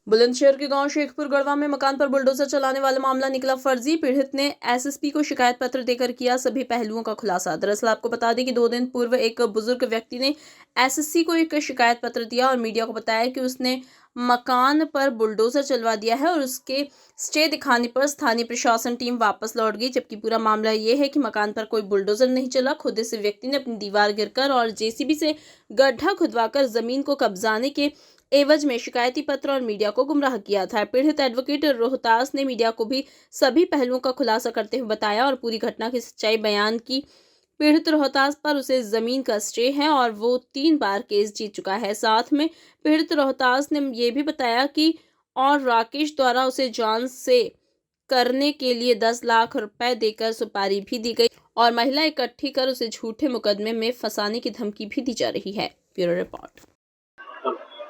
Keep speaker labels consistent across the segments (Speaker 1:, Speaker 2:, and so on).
Speaker 1: बुलंदशहर के गांव शेखपुर गढ़वा में मकान पर बुलडोजर चलाने वाला मामला निकला फर्जी। पीड़ित ने एसएसपी को शिकायत पत्र देकर किया सभी पहलुओं का खुलासा। दरअसल आपको बता दें कि 2 दिन पूर्व एक बुजुर्ग व्यक्ति ने एसएससी को एक शिकायत पत्र दिया और मीडिया को बताया कि उसने मकान पर बुलडोजर चलवा दिया है और उसके स्टे दिखाने पर स्थानीय प्रशासन टीम वापस लौट गई। जबकि पूरा मामला ये है कि मकान पर कोई बुलडोजर नहीं चला, खुद इस व्यक्ति ने अपनी दीवार गिरकर और जेसीबी से गड्ढा खुदवाकर जमीन को कब्जाने के एवज में शिकायती पत्र और मीडिया को गुमराह किया था। पीड़ित एडवोकेट रोहतास ने मीडिया को भी सभी पहलुओं का खुलासा करते हुए बताया और पूरी घटना की सच्चाई बयान की। पीड़ित रोहतास पर उसे जमीन का स्टे है और वो 3 बार केस जीत चुका है। साथ में पीड़ित रोहतास ने ये भी बताया कि और राकेश द्वारा उसे जान से करने के लिए 10 लाख रुपए देकर सुपारी भी दी गई और महिला इकट्ठी कर उसे झूठे मुकदमे में फंसाने की धमकी भी दी जा रही है। Bureau report.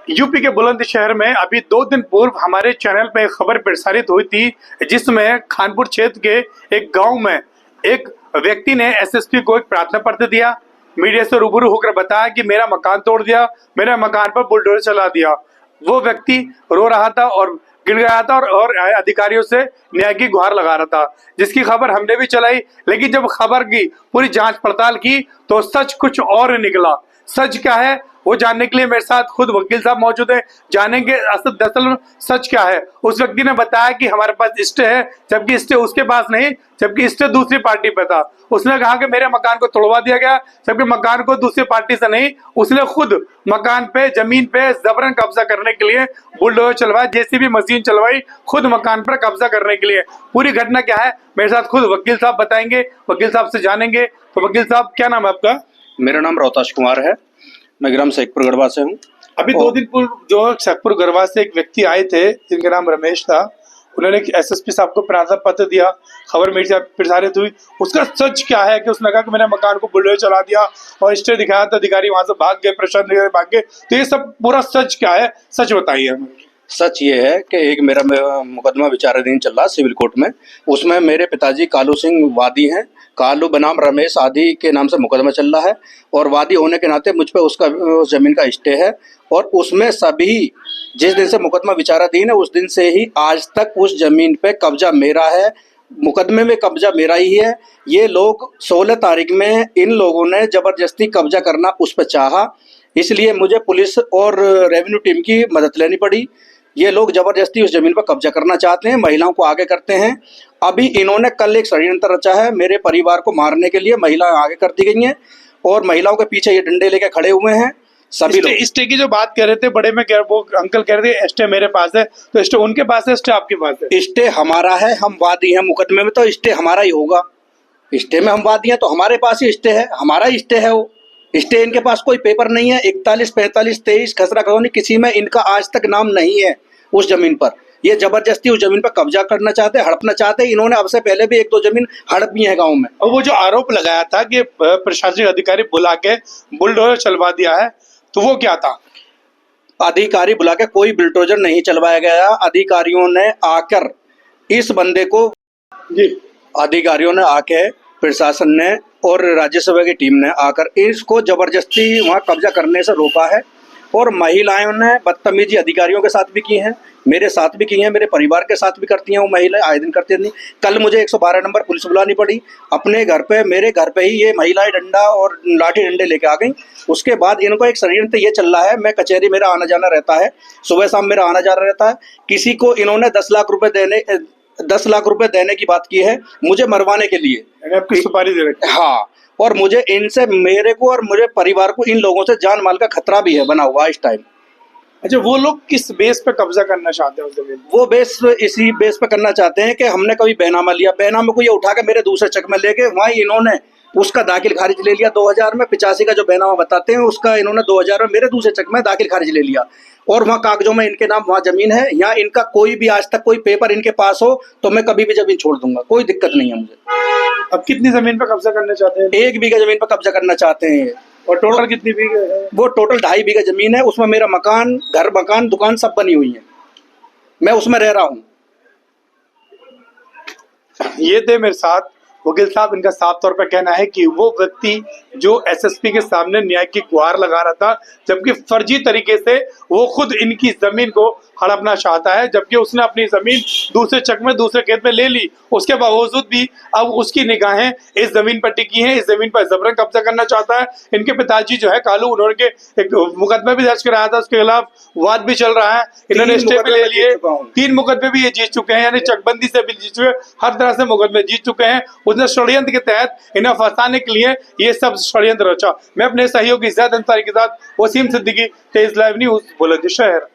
Speaker 2: यूपी के बुलंदशहर में अभी 2 दिन पूर्व हमारे चैनल पर एक खबर प्रसारित हुई थी, जिसमें खानपुर क्षेत्र के एक गांव में एक व्यक्ति ने एसएसपी को एक प्रार्थना पत्र दिया, मीडिया से रूबरू होकर बताया कि मेरा मकान तोड़ दिया, मेरे मकान पर बुलडोजर चला दिया। वो व्यक्ति रो रहा था और गिर गया था और अधिकारियों से न्याय की गुहार लगा रहा था, जिसकी खबर हमने भी चलाई। लेकिन जब खबर की पूरी जांच पड़ताल की तो सच कुछ और निकला। सच क्या है वो जानने के लिए मेरे साथ खुद वकील साहब मौजूद हैं। जानेंगे दरअसल सच क्या है। उस व्यक्ति ने बताया कि हमारे पास स्टे है, जबकि स्टे उसके पास नहीं, जबकि स्टे दूसरी पार्टी पे था। उसने कहा कि मेरे मकान को तोड़वा दिया गया, जबकि मकान को दूसरी पार्टी से नहीं, उसने खुद मकान पे जमीन पे जबरन कब्जा करने के लिए बुलडोजर चलवाया, जेसीबी मशीन चलवाई खुद मकान पर कब्जा करने के लिए। पूरी घटना क्या है मेरे साथ खुद वकील साहब बताएंगे, वकील साहब से जानेंगे। तो वकील साहब, क्या नाम है आपका?
Speaker 3: मेरा नाम रोहतास कुमार है, मैं ग्राम शेखपुर गढ़वा से हूँ।
Speaker 2: अभी 2 दिन पूर्व जो शेखपुर गढ़वा से एक व्यक्ति आए थे जिनका नाम रमेश था, उन्होंने एसएसपी साहब को प्रार्थना पत्र दिया, खबर मेरे से प्रसारित हुई। उसका सच क्या है कि उसने कहा कि मैंने मकान को बुलडोजर चला दिया और स्टे दिखाया तो अधिकारी वहां से भाग गए, प्रशासन भाग गए। तो ये सब पूरा सच क्या है, सच बताइए हमें।
Speaker 3: सच ये है कि एक मेरा मुकदमा विचाराधीन चल रहा सिविल कोर्ट में, उसमें मेरे पिताजी कालू सिंह वादी हैं, कालू बनाम रमेश आदि के नाम से मुकदमा चल रहा है और वादी होने के नाते मुझ पे उसका उस जमीन का स्टे है और उसमें सभी जिस दिन से मुकदमा विचाराधीन है उस दिन से ही आज तक उस जमीन पे कब्जा मेरा है, मुकदमे में कब्जा मेरा ही है। ये लोग 16 तारीख में इन लोगों ने जबरदस्ती कब्जा करना उस पर चाहा, इसलिए मुझे पुलिस और रेवेन्यू टीम की मदद लेनी पड़ी। ये लोग जबरदस्ती उस जमीन पर कब्जा करना चाहते हैं, महिलाओं को आगे करते हैं। अभी इन्होंने कल एक षड्यंत्र रचा है मेरे परिवार को मारने के लिए, महिलाएं आगे कर दी गई हैं और महिलाओं के पीछे ये डंडे लेके खड़े हुए हैं सभी लोग।
Speaker 2: स्टे की जो बात कर रहे थे बड़े में, वो अंकल कह रहे थे स्टे मेरे पास है, तो स्टे उनके पास है, स्टे आपके पास है?
Speaker 3: स्टे हमारा है, हम वादी हैं मुकदमे में, तो स्टे हमारा ही होगा। स्टे में हम वादी हैं तो हमारे पास ही स्टे है, हमारा ही स्टे है। वो स्टे इनके पास कोई पेपर नहीं है। 41, 45, 23 खसरा कॉलोनी किसी में इनका आज तक नाम नहीं है उस जमीन पर। ये जबरदस्ती उस जमीन पर कब्जा करना चाहते हैं, हड़पना चाहते हैं। इन्होंने अब से पहले भी 1-2 जमीन हड़प भी है गांव में।
Speaker 2: और वो जो आरोप लगाया था कि प्रशासनिक अधिकारी बुला के बुलडोजर चलवा दिया है, तो वो क्या था?
Speaker 3: अधिकारी बुला के कोई बुलडोजर नहीं चलवाया गया। अधिकारियों ने आकर इस बंदे को अधिकारियों ने आके प्रशासन ने और राज्यसभा की टीम ने आकर इसको जबरदस्ती वहां कब्जा करने से रोका है और महिलाओं ने बदतमीजी अधिकारियों के साथ भी की है, मेरे साथ भी की है, मेरे परिवार के साथ भी करती हैं वो महिलाएं, आए दिन करती नहीं। कल मुझे 112 नंबर पुलिस बुलानी पड़ी अपने घर पे, मेरे घर पे ही ये महिलाएं डंडा और लाठी डंडे लेके आ गई। उसके बाद इनको एक षड्यंत्र ये चल रहा है, मैं कचहरी मेरा आना जाना रहता है, सुबह शाम मेरा आना जाना रहता है। किसी को इन्होंने 10 लाख रुपए देने की बात की है मुझे मरवाने के लिए,
Speaker 2: आपकी सुपारी दे रहे?
Speaker 3: हाँ, और मुझे इनसे, मेरे को और मेरे परिवार को इन लोगों से जान माल का खतरा भी है बना हुआ इस टाइम।
Speaker 2: अच्छा, वो लोग किस बेस पे कब्जा करना चाहते हैं उस जमीन?
Speaker 3: वो बेस इसी बेस पे करना चाहते हैं कि हमने कभी बैनामा लिया, बैनामा को ये उठा के मेरे दूसरे चक में लेके वहाँ इन्होंने उसका दाखिल खारिज ले लिया 2000 में। 85 का जो बैनामा बताते हैं उसका इन्होंने 2000 में मेरे दूसरे चक में दाखिल खारिज ले लिया और वहाँ कागजों में इनके नाम वहाँ जमीन है। यहाँ इनका कोई भी आज तक कोई पेपर इनके पास हो तो मैं कभी भी जमीन छोड़ दूंगा, कोई दिक्कत नहीं है मुझे।
Speaker 2: अब कितनी जमीन पर कब्जा करना चाहते हैं?
Speaker 3: 1 बीघा जमीन पर कब्जा करना चाहते हैं।
Speaker 2: और टोटल कितनी बीघा है?
Speaker 3: वो टोटल 2.5 बीघा जमीन है, उसमें मेरा मकान, घर, मकान, दुकान सब बनी हुई है, मैं उसमें रह रहा हूँ।
Speaker 2: ये थे मेरे साथ वकील साहब, इनका साफ तौर पर कहना है कि वो व्यक्ति जो एसएसपी के सामने न्याय की गुहार लगा रहा था, जबकि फर्जी तरीके से वो खुद इनकी जमीन को हड़पना चाहता है, जबकि उसने अपनी जमीन दूसरे चक में दूसरे खेत में ले ली। उसके बावजूद भी अब उसकी निगाहें इस जमीन पर टिकी हैं, इस जमीन पर जबरन कब्जा करना चाहता है। इनके पिताजी जो है कालू, उन्होंने एक मुकदमा भी दर्ज कराया था, उसके खिलाफ वाद भी चल रहा है। इन्होंने स्टे पे ले लिए, 3 मुकदमे भी ये जीत चुके हैं, यानी चकबंदी से भी जीत चुके हैं, हर तरह से मुकदमे जीत चुके हैं। उसने षड्यंत्र के तहत इन्हें फंसाने के लिए ये सब षड्यंत्र रचा। मैं अपने सहयोगी ज़ैद अंसारी के साथ वसीम सिद्दीकी, तेज लाइव न्यूज़, बुलंदशहर।